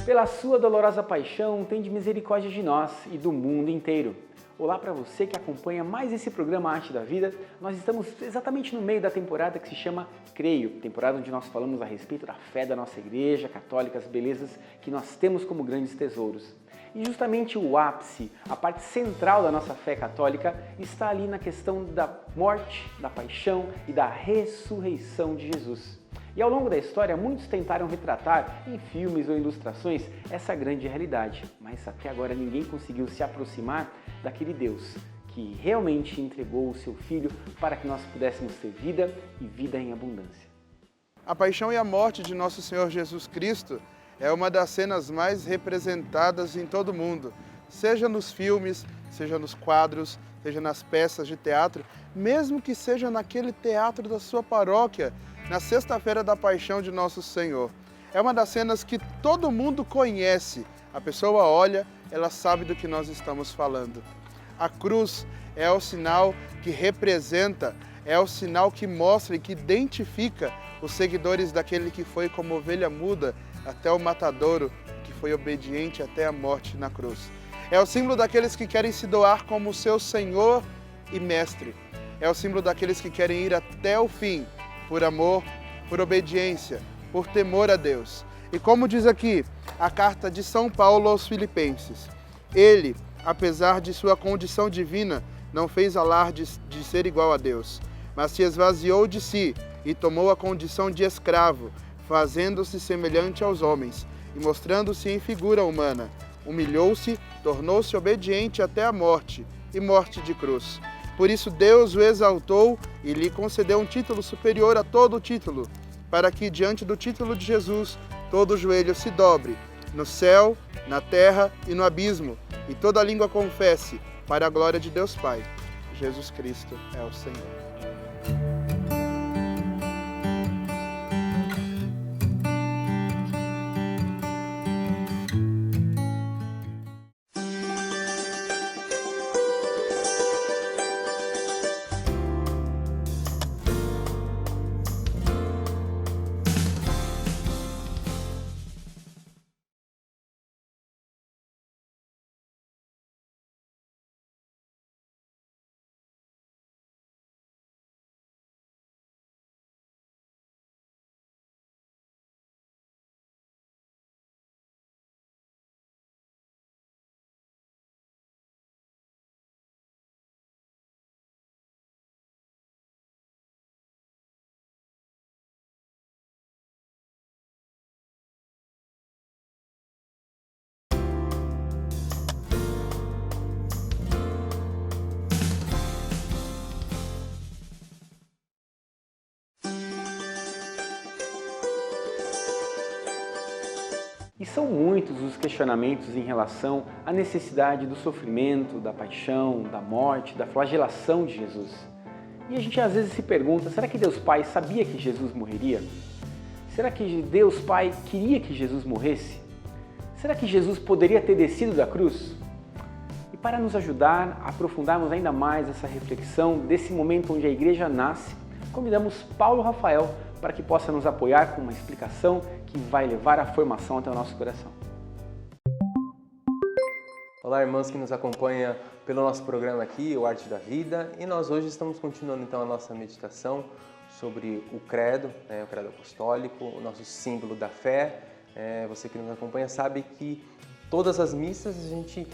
pela sua dolorosa paixão, tende misericórdia de nós e do mundo inteiro. Olá para você que acompanha mais esse programa Arte da Vida. Nós estamos exatamente no meio da temporada que se chama Creio, temporada onde nós falamos a respeito da fé da nossa igreja católica, as belezas que nós temos como grandes tesouros. E justamente o ápice, a parte central da nossa fé católica, está ali na questão da morte, da paixão e da ressurreição de Jesus. E ao longo da história, muitos tentaram retratar em filmes ou ilustrações essa grande realidade, mas até agora ninguém conseguiu se aproximar daquele Deus que realmente entregou o seu Filho para que nós pudéssemos ter vida e vida em abundância. A paixão e a morte de nosso Senhor Jesus Cristo é uma das cenas mais representadas em todo o mundo, seja nos filmes, seja nos quadros, seja nas peças de teatro, mesmo que seja naquele teatro da sua paróquia, na Sexta-feira da Paixão de Nosso Senhor. É uma das cenas que todo mundo conhece. A pessoa olha, ela sabe do que nós estamos falando. A cruz é o sinal que representa, é o sinal que mostra e que identifica os seguidores daquele que foi como ovelha muda até o matadouro, que foi obediente até a morte na cruz. É o símbolo daqueles que querem se doar como seu Senhor e Mestre. É o símbolo daqueles que querem ir até o fim, por amor, por obediência, por temor a Deus. E como diz aqui a carta de São Paulo aos Filipenses, ele, apesar de sua condição divina, não fez alarde de ser igual a Deus, mas se esvaziou de si e tomou a condição de escravo, fazendo-se semelhante aos homens e mostrando-se em figura humana. Humilhou-se, tornou-se obediente até a morte, e morte de cruz. Por isso Deus o exaltou e lhe concedeu um título superior a todo título, para que diante do título de Jesus todo joelho se dobre, no céu, na terra e no abismo, e toda língua confesse, para a glória de Deus Pai, Jesus Cristo é o Senhor. E são muitos os questionamentos em relação à necessidade do sofrimento, da paixão, da morte, da flagelação de Jesus. E a gente às vezes se pergunta, será que Deus Pai sabia que Jesus morreria? Será que Deus Pai queria que Jesus morresse? Será que Jesus poderia ter descido da cruz? E para nos ajudar a aprofundarmos ainda mais essa reflexão desse momento onde a igreja nasce, convidamos Paulo Rafael para que possa nos apoiar com uma explicação que vai levar a formação até o nosso coração. Olá, irmãos que nos acompanham pelo nosso programa aqui, o Arte da Vida, e nós hoje estamos continuando então a nossa meditação sobre o credo, o credo apostólico, o nosso símbolo da fé. Você que nos acompanha sabe que todas as missas a gente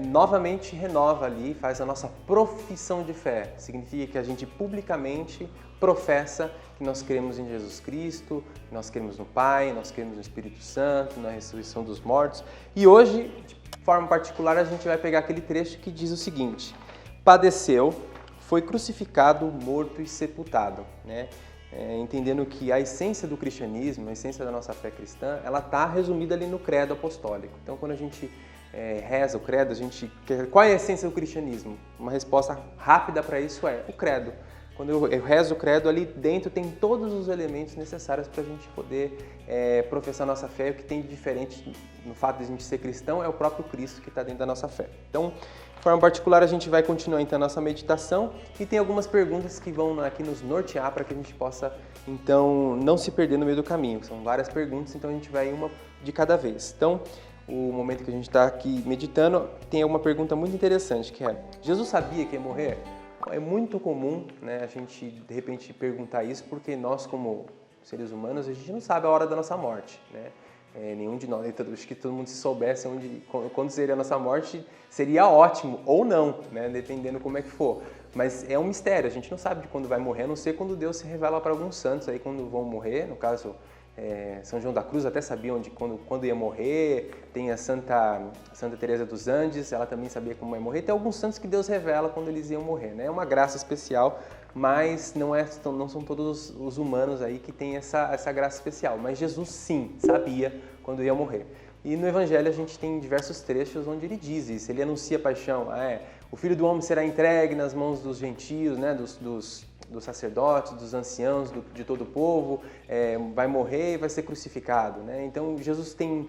novamente renova ali, faz a nossa profissão de fé. Significa que a gente publicamente professa que nós cremos em Jesus Cristo, que nós cremos no Pai, nós cremos no Espírito Santo, na ressurreição dos mortos. E hoje, de forma particular, a gente vai pegar aquele trecho que diz o seguinte: padeceu, foi crucificado, morto e sepultado, né? Entendendo que a essência do cristianismo, a essência da nossa fé cristã, ela está resumida ali no credo apostólico. Então, quando a gente reza o credo, a gente quer... Qual é a essência do cristianismo? Uma resposta rápida para isso é o credo. Quando eu rezo o credo, ali dentro tem todos os elementos necessários para a gente poder professar nossa fé. O que tem de diferente no fato de a gente ser cristão é o próprio Cristo que está dentro da nossa fé. Então, de forma particular, a gente vai continuar então a nossa meditação e tem algumas perguntas que vão aqui nos nortear para que a gente possa, então, não se perder no meio do caminho. São várias perguntas, então a gente vai uma de cada vez. Então, o momento que a gente está aqui meditando, tem uma pergunta muito interessante, que é: Jesus sabia que ia morrer? É muito comum, né, a gente, de repente, perguntar isso, porque nós, como seres humanos, a gente não sabe a hora da nossa morte, né? Nenhum de nós, acho que todo mundo se soubesse quando seria a nossa morte, seria ótimo, ou não, né, dependendo como é que for. Mas é um mistério, a gente não sabe de quando vai morrer, a não ser quando Deus se revela para alguns santos aí quando vão morrer. No caso, São João da Cruz até sabia quando ia morrer. Tem a Santa Teresa dos Andes, ela também sabia como ia morrer. Tem alguns santos que Deus revela quando eles iam morrer, né? É uma graça especial, mas não são todos os humanos aí que têm essa graça especial. Mas Jesus sim sabia quando ia morrer. E no Evangelho a gente tem diversos trechos onde ele diz isso. Ele anuncia a paixão. O Filho do Homem será entregue nas mãos dos gentios, né, dos sacerdotes, dos anciãos, de todo o povo, vai morrer e vai ser crucificado, né? Então Jesus tem,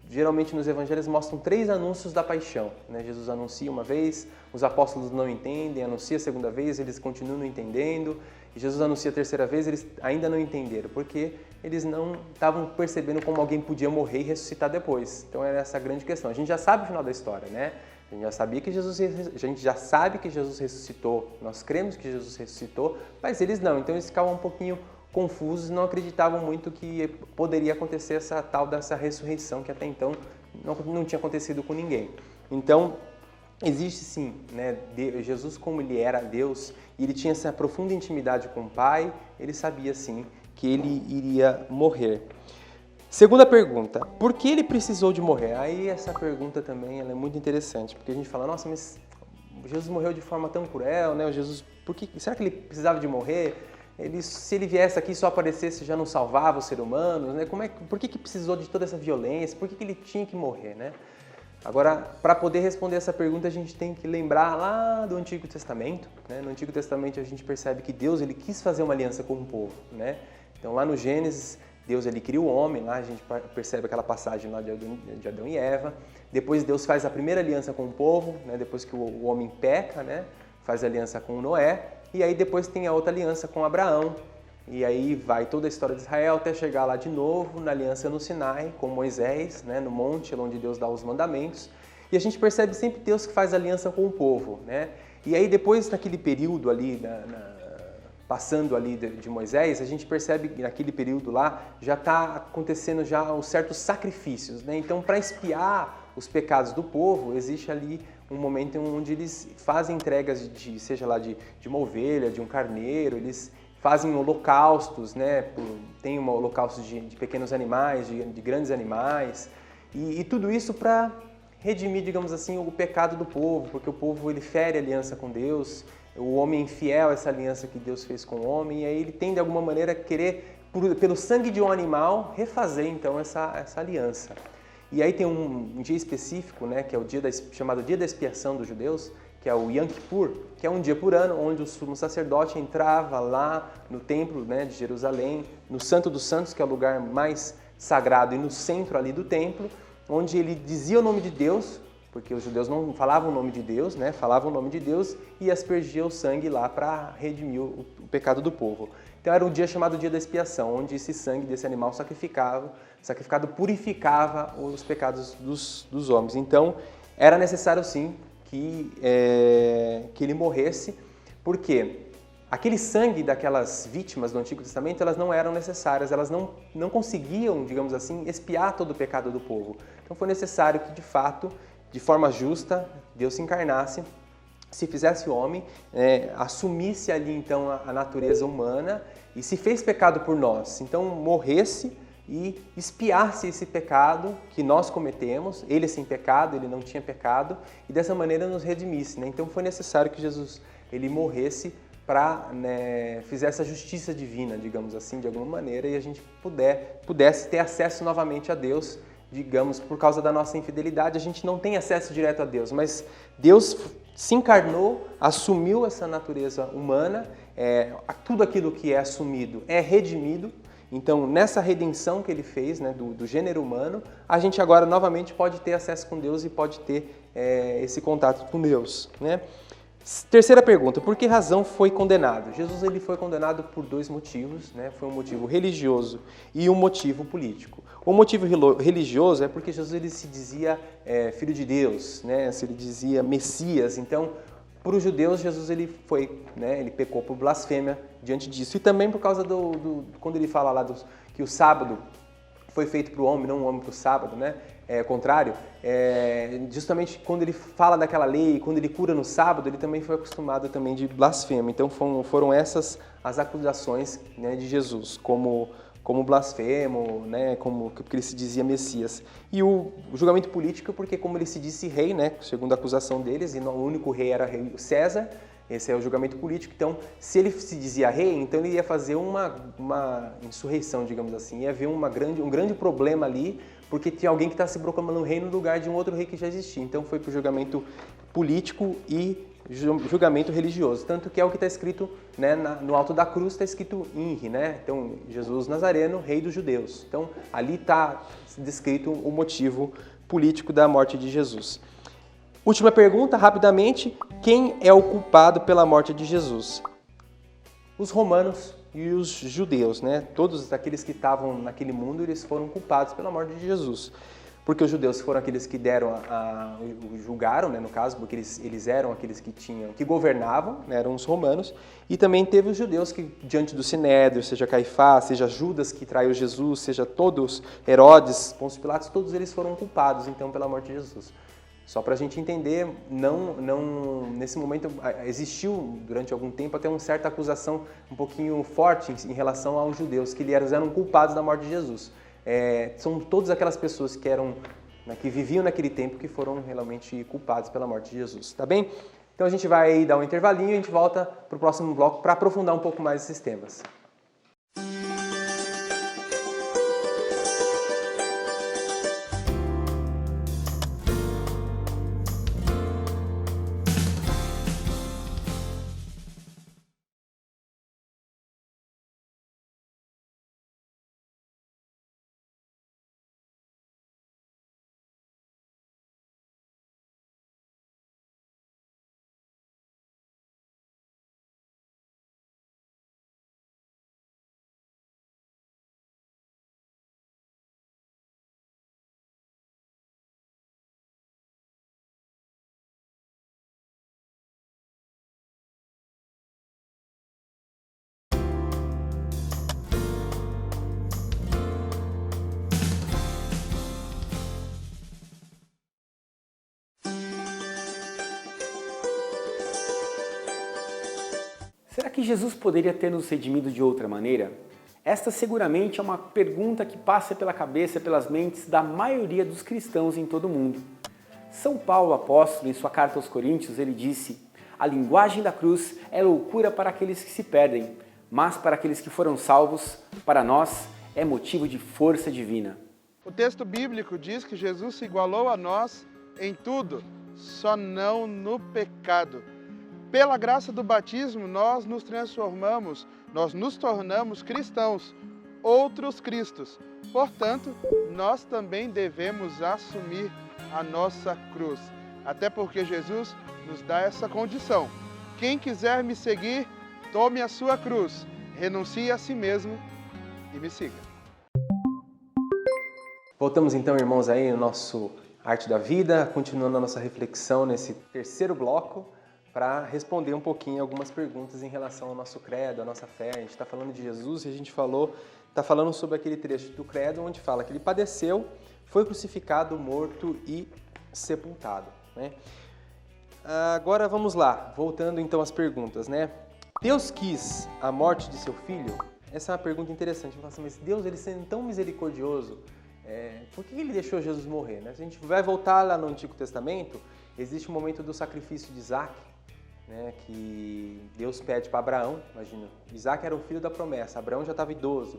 geralmente nos evangelhos mostram 3 anúncios da paixão, né? Jesus anuncia uma vez, os apóstolos não entendem, anuncia a segunda vez, eles continuam não entendendo, e Jesus anuncia a terceira vez, eles ainda não entenderam, porque eles não estavam percebendo como alguém podia morrer e ressuscitar depois. Então era essa a grande questão. A gente já sabe o final da história, né? A gente já sabe que Jesus ressuscitou, nós cremos que Jesus ressuscitou, mas eles não. Então eles ficavam um pouquinho confusos, não acreditavam muito que poderia acontecer dessa ressurreição que até então não tinha acontecido com ninguém. Então existe sim, né, Jesus, como ele era Deus e ele tinha essa profunda intimidade com o Pai, ele sabia sim que ele iria morrer. Segunda pergunta, por que ele precisou de morrer? Aí essa pergunta também ela é muito interessante, porque a gente fala, nossa, mas Jesus morreu de forma tão cruel, né? Será que ele precisava de morrer? Se ele viesse aqui e só aparecesse, já não salvava os seres humanos, né? Por que precisou de toda essa violência? Por que ele tinha que morrer, né? Agora, para poder responder essa pergunta, a gente tem que lembrar lá do Antigo Testamento, né? No Antigo Testamento a gente percebe que Deus ele quis fazer uma aliança com o povo, né? Então lá no Gênesis, Deus ele cria o homem, lá a gente percebe aquela passagem lá de Adão e Eva. Depois Deus faz a primeira aliança com o povo, né? Depois que o homem peca, né? Faz a aliança com Noé. E aí depois tem a outra aliança com Abraão. E aí vai toda a história de Israel até chegar lá de novo na aliança no Sinai com Moisés, né? No monte onde Deus dá os mandamentos. E a gente percebe sempre Deus que faz aliança com o povo, né? E aí depois naquele período ali passando ali de Moisés, a gente percebe que naquele período lá já está acontecendo já os certos sacrifícios, né? Então, para expiar os pecados do povo, existe ali um momento onde eles fazem entregas seja lá de uma ovelha, de um carneiro, eles fazem holocaustos, né? Tem um holocausto de pequenos animais, de grandes animais, e tudo isso para redimir, digamos assim, o pecado do povo, porque o povo ele fere a aliança com Deus, o homem é infiel a essa aliança que Deus fez com o homem, e aí ele tem de alguma maneira querer, pelo sangue de um animal, refazer então essa aliança. E aí tem um dia específico, né, que é o chamado Dia da Expiação dos Judeus, que é o Yom Kippur, que é um dia por ano onde o sumo sacerdote entrava lá no templo, né, de Jerusalém, no Santo dos Santos, que é o lugar mais sagrado, e no centro ali do templo, onde ele dizia o nome de Deus, porque os judeus não falavam o nome de Deus, né? Falavam o nome de Deus e aspergia o sangue lá para redimir o pecado do povo. Então era um dia chamado Dia da Expiação, onde esse sangue desse animal sacrificado purificava os pecados dos homens. Então era necessário sim que ele morresse, porque aquele sangue daquelas vítimas do Antigo Testamento, elas não eram necessárias, elas não conseguiam, digamos assim, expiar todo o pecado do povo. Então foi necessário que, de fato, de forma justa, Deus se encarnasse, se fizesse homem, assumisse ali então a natureza humana e se fez pecado por nós. Então morresse e expiasse esse pecado que nós cometemos, ele sem pecado, ele não tinha pecado, e dessa maneira nos redimisse, né? Então foi necessário que Jesus ele morresse para, né, fizesse a justiça divina, digamos assim, de alguma maneira, e a gente pudesse ter acesso novamente a Deus. Digamos, por causa da nossa infidelidade, a gente não tem acesso direto a Deus, mas Deus se encarnou, assumiu essa natureza humana, tudo aquilo que é assumido é redimido. Então, nessa redenção que ele fez, né, do gênero humano, a gente agora novamente pode ter acesso com Deus e pode ter esse contato com Deus, né? Terceira pergunta, por que razão foi condenado? Jesus ele foi condenado por 2 motivos, né? Foi um motivo religioso e um motivo político. O motivo religioso é porque Jesus ele se dizia filho de Deus, né? Se ele dizia Messias. Então, para os judeus, Jesus ele foi, né? Ele pecou por blasfêmia diante disso. E também por causa quando ele fala lá que o sábado foi feito para o homem, não o homem para o sábado, né? Contrário, justamente quando ele fala daquela lei, quando ele cura no sábado, ele também foi acostumado também de blasfêmia. Então foram essas as acusações, né, de Jesus, como blasfemo, né, porque ele se dizia Messias. E o julgamento político, porque como ele se disse rei, né, segundo a acusação deles, e o único rei era rei César. Esse é o julgamento político. Então, se ele se dizia rei, então ele ia fazer uma insurreição, digamos assim. Ia haver um grande problema ali, porque tinha alguém que está se proclamando rei no lugar de um outro rei que já existia. Então, foi para o julgamento político e julgamento religioso. Tanto que é o que está escrito, né, no alto da cruz, está escrito INRI, né? Então, Jesus Nazareno, rei dos judeus. Então, ali está descrito o motivo político da morte de Jesus. Última pergunta, rapidamente. Quem é o culpado pela morte de Jesus? Os romanos e os judeus, né? Todos aqueles que estavam naquele mundo, eles foram culpados pela morte de Jesus. Porque os judeus foram aqueles que julgaram, né, no caso, porque eles eram aqueles que governavam, né, eram os romanos. E também teve os judeus que, diante do Sinédrio, seja Caifás, seja Judas que traiu Jesus, seja todos, Herodes, Pôncio Pilatos, todos eles foram culpados, então, pela morte de Jesus. Só para a gente entender, nesse momento existiu durante algum tempo até uma certa acusação um pouquinho forte em relação aos judeus, que eles eram culpados da morte de Jesus. São todas aquelas pessoas que viviam naquele tempo que foram realmente culpados pela morte de Jesus, tá bem? Então a gente vai dar um intervalinho e a gente volta para o próximo bloco para aprofundar um pouco mais esses temas. Será que Jesus poderia ter nos redimido de outra maneira? Esta seguramente é uma pergunta que passa pela cabeça, pelas mentes da maioria dos cristãos em todo o mundo. São Paulo, apóstolo, em sua carta aos Coríntios, ele disse: "A linguagem da cruz é loucura para aqueles que se perdem, mas para aqueles que foram salvos, para nós, é motivo de força divina." O texto bíblico diz que Jesus se igualou a nós em tudo, só não no pecado. Pela graça do batismo, nós nos transformamos, nós nos tornamos cristãos, outros cristos. Portanto, nós também devemos assumir a nossa cruz, até porque Jesus nos dá essa condição. Quem quiser me seguir, tome a sua cruz, renuncie a si mesmo e me siga. Voltamos então, irmãos, aí no nosso Arte da Vida, continuando a nossa reflexão nesse terceiro bloco, para responder um pouquinho algumas perguntas em relação ao nosso credo, à nossa fé. A gente está falando de Jesus e a gente está falando sobre aquele trecho do credo onde fala que ele padeceu, foi crucificado, morto e sepultado, né? Agora vamos lá, voltando então às perguntas, né? Deus quis a morte de seu filho? Essa é uma pergunta interessante. Eu falo assim, mas Deus, ele sendo tão misericordioso, por que ele deixou Jesus morrer, né? Se a gente vai voltar lá no Antigo Testamento, existe o momento do sacrifício de Isaac, né, que Deus pede para Abraão. Imagina, Isaac era o filho da promessa, Abraão já estava idoso,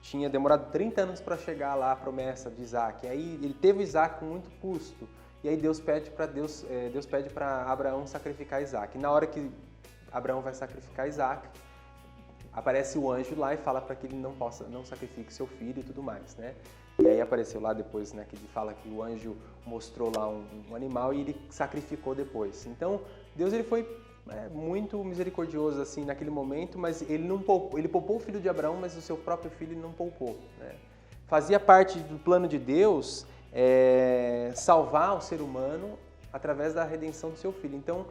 tinha demorado 30 anos para chegar lá a promessa de Isaac, aí ele teve Isaac com muito custo, e aí Deus pede para Abraão sacrificar Isaac. Na hora que Abraão vai sacrificar Isaac, aparece o anjo lá e fala para que ele não sacrifique seu filho e tudo mais, né? E aí apareceu lá depois, né, que ele fala que o anjo mostrou lá um animal e ele sacrificou depois. Então, Deus ele foi muito misericordioso assim naquele momento, mas ele poupou o filho de Abraão, mas o seu próprio filho ele não poupou, né? fazia parte do plano de Deus salvar o ser humano através da redenção do seu Filho. Então,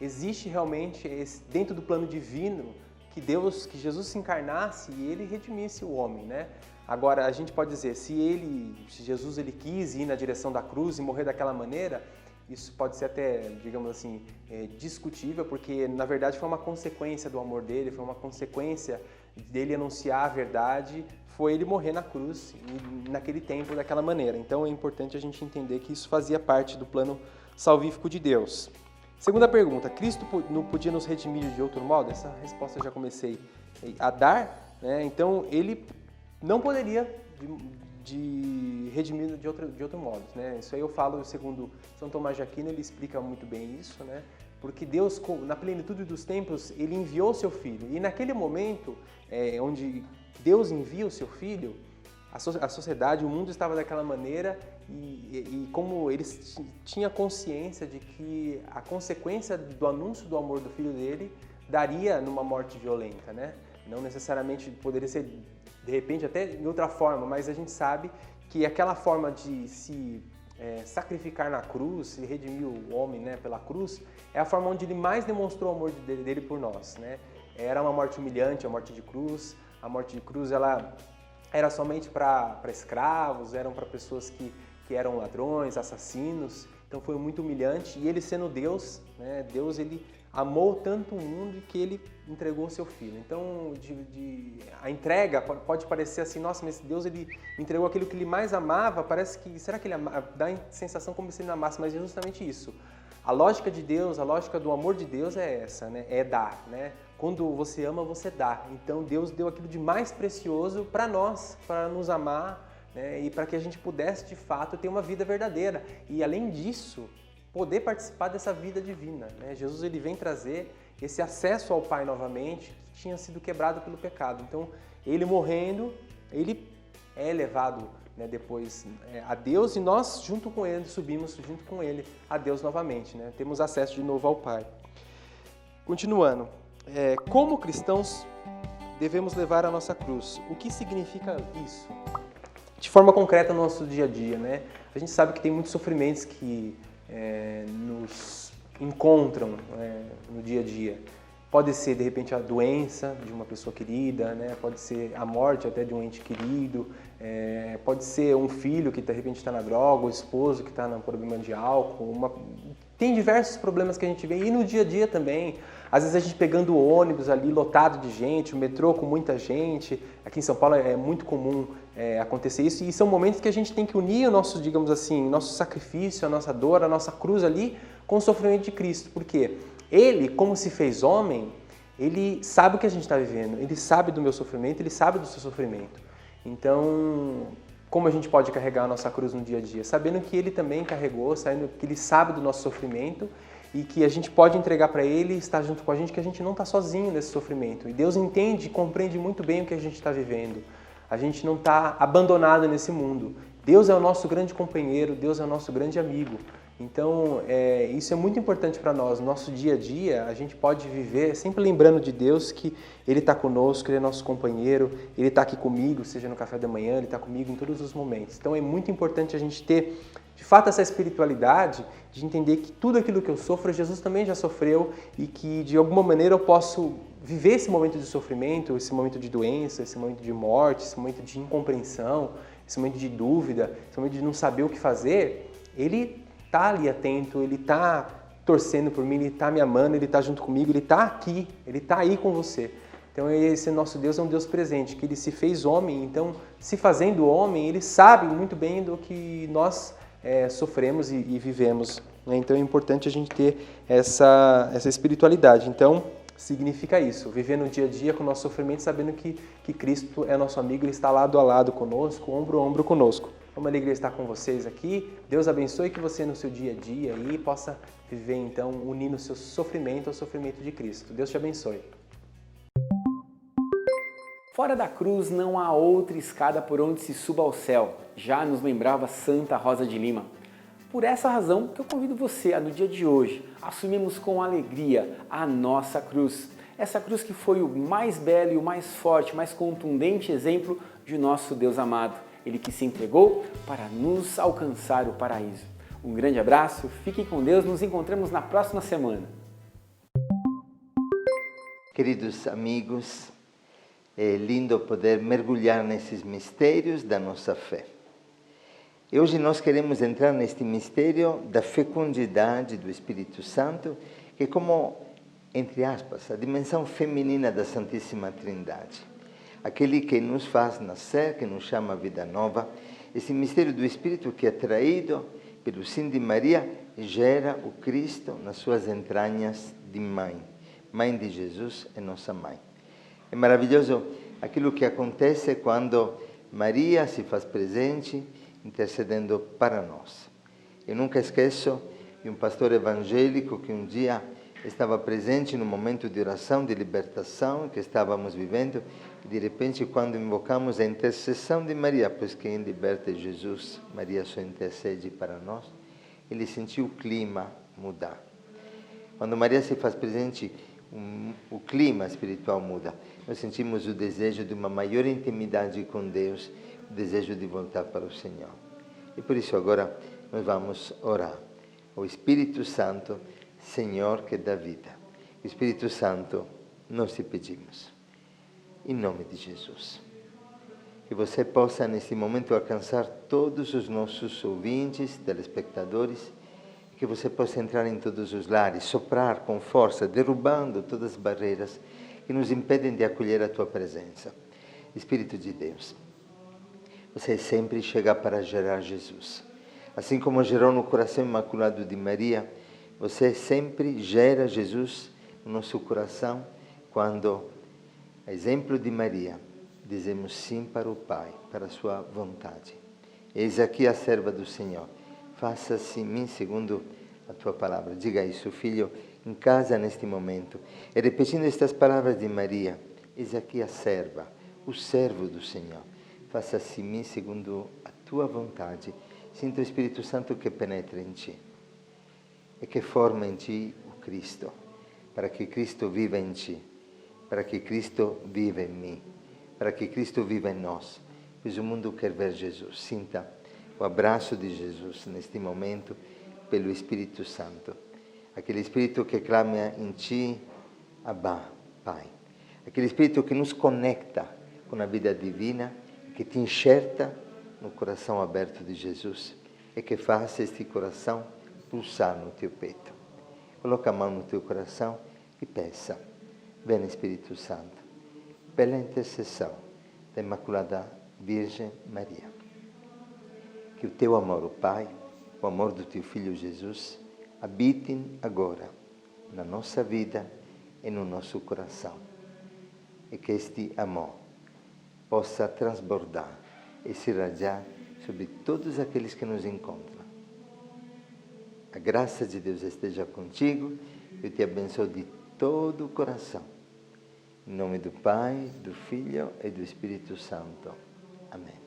existe realmente, dentro do plano divino, que Jesus se encarnasse e ele redimisse o homem, né? Agora, a gente pode dizer, se Jesus quis ir na direção da cruz e morrer daquela maneira, isso pode ser até, digamos assim, discutível, porque na verdade foi uma consequência do amor dele, foi uma consequência dele anunciar a verdade, foi ele morrer na cruz naquele tempo daquela maneira. Então é importante a gente entender que isso fazia parte do plano salvífico de Deus. Segunda pergunta, Cristo não podia nos redimir de outro modo? Essa resposta eu já comecei a dar, né? Então ele não poderia de redimir de outro modo, né? Isso aí eu falo segundo São Tomás de Aquino, ele explica muito bem isso, né? Porque Deus, na plenitude dos tempos, ele enviou o seu Filho. E naquele momento, onde Deus envia o seu Filho, a sociedade, o mundo estava daquela maneira e como eles tinham consciência de que a consequência do anúncio do amor do Filho dele daria numa morte violenta, né? Não necessariamente poderia ser, de repente, até em outra forma, mas a gente sabe que aquela forma de se sacrificar na cruz, se redimir o homem, né, pela cruz, é a forma onde ele mais demonstrou o amor dele por nós, né? Era uma morte humilhante, a morte de cruz. A morte de cruz, ela era somente para escravos, eram para pessoas que eram ladrões, assassinos. Então foi muito humilhante. E ele sendo Deus, né, Deus ele amou tanto o mundo que ele entregou o seu Filho. Então a entrega pode parecer assim, nossa, mas Deus ele entregou aquilo que ele mais amava, parece que, será que ele dá a sensação como se ele não amasse, mas é justamente isso. A lógica de Deus, a lógica do amor de Deus é essa, né? É dar, né? Quando você ama, você dá. Então Deus deu aquilo de mais precioso para nós, para nos amar, né? E para que a gente pudesse de fato ter uma vida verdadeira. E além disso, poder participar dessa vida divina, né? Jesus ele vem trazer esse acesso ao Pai novamente, que tinha sido quebrado pelo pecado. Então ele morrendo, ele é levado, né, depois a Deus, e nós junto com ele subimos junto com ele a Deus novamente, né? Temos acesso de novo ao Pai. Continuando, como cristãos devemos levar a nossa cruz? O que significa isso? De forma concreta no nosso dia a dia, né? A gente sabe que tem muitos sofrimentos que nos encontram no dia a dia. Pode ser, de repente, a doença de uma pessoa querida, né? Pode ser a morte até de um ente querido, pode ser um filho que, de repente, está na droga, o esposo que está no problema de álcool. Tem diversos problemas que a gente vê, e no dia a dia também. Às vezes a gente pegando o ônibus ali lotado de gente, o metrô com muita gente. Aqui em São Paulo é muito comum acontecer isso, e são momentos que a gente tem que unir o nosso, digamos assim, nosso sacrifício, a nossa dor, a nossa cruz ali com o sofrimento de Cristo. Por quê? Ele, como se fez homem, ele sabe o que a gente está vivendo, ele sabe do meu sofrimento, ele sabe do seu sofrimento. Então, como a gente pode carregar a nossa cruz no dia a dia? Sabendo que ele também carregou, sabendo que ele sabe do nosso sofrimento e que a gente pode entregar para ele e estar junto com a gente, que a gente não está sozinho nesse sofrimento. E Deus entende e compreende muito bem o que a gente está vivendo. A gente não está abandonado nesse mundo. Deus é o nosso grande companheiro, Deus é o nosso grande amigo. Então, isso é muito importante para nós. No nosso dia a dia, a gente pode viver sempre lembrando de Deus que Ele está conosco, Ele é nosso companheiro, Ele está aqui comigo, seja no café da manhã, Ele está comigo em todos os momentos. Então, é muito importante a gente ter, de fato, essa espiritualidade de entender que tudo aquilo que eu sofro, Jesus também já sofreu e que, de alguma maneira, eu posso viver esse momento de sofrimento, esse momento de doença, esse momento de morte, esse momento de incompreensão, esse momento de dúvida, esse momento de não saber o que fazer. Ele está ali atento, ele está torcendo por mim, ele está me amando, ele está junto comigo, ele está aqui, ele está aí com você. Então esse nosso Deus é um Deus presente, que ele se fez homem, então se fazendo homem, ele sabe muito bem do que nós sofremos e vivemos, né? Então é importante a gente ter essa espiritualidade. Então significa isso, viver no dia a dia com o nosso sofrimento, sabendo que Cristo é nosso amigo, Ele está lado a lado conosco, ombro a ombro conosco. É uma alegria estar com vocês aqui. Deus abençoe que você no seu dia a dia aí possa viver então unindo o seu sofrimento ao sofrimento de Cristo. Deus te abençoe. Fora da cruz não há outra escada por onde se suba ao céu, já nos lembrava Santa Rosa de Lima. Por essa razão que eu convido você a, no dia de hoje, assumirmos com alegria a nossa cruz. Essa cruz que foi o mais belo e o mais forte, mais contundente exemplo de nosso Deus amado, Ele que se entregou para nos alcançar o paraíso. Um grande abraço, fiquem com Deus, nos encontramos na próxima semana. Queridos amigos, é lindo poder mergulhar nesses mistérios da nossa fé. E hoje nós queremos entrar neste mistério da fecundidade do Espírito Santo, que é como, entre aspas, a dimensão feminina da Santíssima Trindade. Aquele que nos faz nascer, que nos chama a vida nova, esse mistério do Espírito que é traído pelo sim de Maria gera o Cristo nas suas entranhas de mãe. Mãe de Jesus é nossa mãe. É maravilhoso aquilo que acontece quando Maria se faz presente, intercedendo para nós. Eu nunca esqueço de um pastor evangélico que um dia estava presente no momento de oração, de libertação que estávamos vivendo, e de repente, quando invocamos a intercessão de Maria, pois quem liberta é Jesus, Maria só intercede para nós, ele sentiu o clima mudar. Quando Maria se faz presente, o clima espiritual muda. Nós sentimos o desejo de uma maior intimidade com Deus, o desejo de voltar para o Senhor. E por isso agora nós vamos orar. O Espírito Santo, Senhor que dá vida. O Espírito Santo, nós te pedimos. Em nome de Jesus. Que você possa nesse momento alcançar todos os nossos ouvintes, telespectadores, que você possa entrar em todos os lares, soprar com força, derrubando todas as barreiras que nos impedem de acolher a tua presença. Espírito de Deus, você sempre chega para gerar Jesus. Assim como gerou no coração imaculado de Maria, você sempre gera Jesus no nosso coração quando, a exemplo de Maria, dizemos sim para o Pai, para a sua vontade. Eis aqui a serva do Senhor. Faça-se em mim segundo a tua palavra. Diga isso, filho, em casa neste momento. E repetindo estas palavras de Maria, eis aqui a serva, o servo do Senhor. Faça-se em mim segundo a tua vontade. Sinta o Espírito Santo que penetra em ti e que forma em ti o Cristo, para que Cristo viva em ti, para que Cristo viva em mim, para que Cristo viva em nós. Pois o mundo quer ver Jesus. Sinta o abraço de Jesus neste momento pelo Espírito Santo. Aquele Espírito que clama em ti, Abba, Pai. Aquele Espírito que nos conecta com a vida divina, que te enxerta no coração aberto de Jesus e que faz este coração pulsar no teu peito. Coloca a mão no teu coração e peça, vem Espírito Santo, pela intercessão da Imaculada Virgem Maria. Que o teu amor, o Pai, o amor do teu Filho Jesus, habitem agora na nossa vida e no nosso coração. E que este amor possa transbordar e se irradiar sobre todos aqueles que nos encontram. A graça de Deus esteja contigo, eu te abençoo de todo o coração. Em nome do Pai, do Filho e do Espírito Santo. Amém.